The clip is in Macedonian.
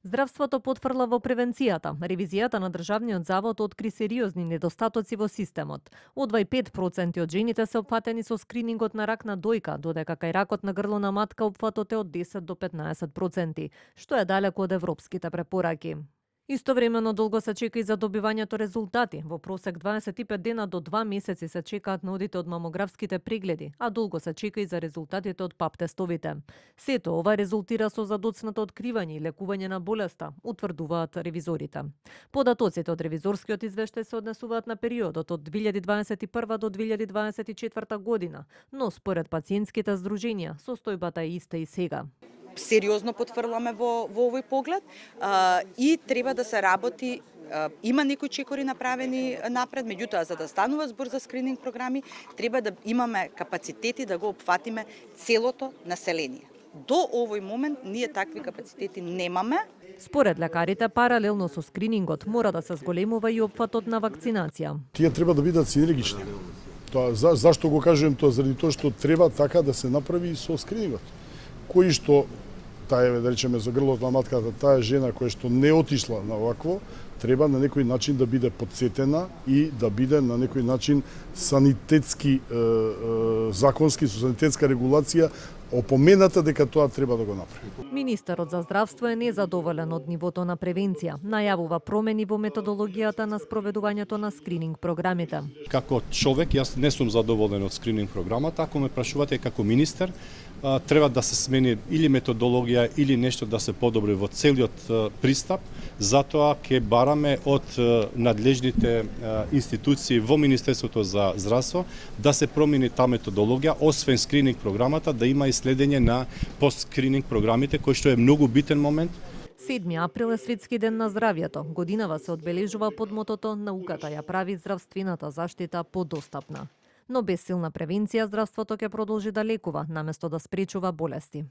Здравството потврла во превенцијата. Ревизијата на Државниот завод откри сериозни недостатоци во системот. Одва и 5% од жените се опфатени со скринингот на рак на дојка, додека кај ракот на грло на матка опфатот е од 10 до 15%, што е далеку од европските препораки. Истовремено долго се чека и за добивањето резултати. Во просек 25 дена до 2 месеци се чекаат на одите од мамографските прегледи, а долго се чека и за резултатите од пап тестовите. Сето ова резултира со задоцнато откривање и лекување на болеста, утврдуваат ревизорите. Податоците од ревизорскиот извештај се однесуваат на периодот од 2021 до 2024 година, но според пациентските здруженија состојбата е иста и сега. Сериозно потврламе во овој поглед и треба да се работи. Има некои чекори направени напред, меѓутоа за да станува збор за скрининг програми, треба да имаме капацитети да го опфатиме целото население. До овој момент ние такви капацитети немаме. Според лекарите, паралелно со скринингот мора да се зголемува и опфатот на вакцинација. Тие треба да бидат синергични. Зашто го кажувам тоа? Заради тоа што треба така да се направи и со скринингот. Кои што таа да речеме за грлото на матката, таа жена која што не отишла на овакво, треба на некој начин да биде подсетена и да биде на некој начин санитетски, законски, со санитетска регулација опомената дека тоа треба да го направи. Министерот за здравство е незадоволен од нивото на превенција. Најавува промени во методологијата на спроведувањето на скрининг програмите. Како човек, јас не сум задоволен од скрининг програмата. Ако ме прашувате како министер, треба да се смени или методологија или нешто да се подобри во целиот пристап. Затоа ќе бараме од надлежните институции во Министерството за здравство да се промени таа методологија, освен скрининг програмата, да има и следење на постскрининг програмите, кој што е многу битен момент. 7 април е Светски ден на здравјето. Годинава се одбележува под мотото "Науката ја прави здравствената заштита подостапна". Но без силна превенција здравството ќе продолжи да лекува, наместо да спречува болести.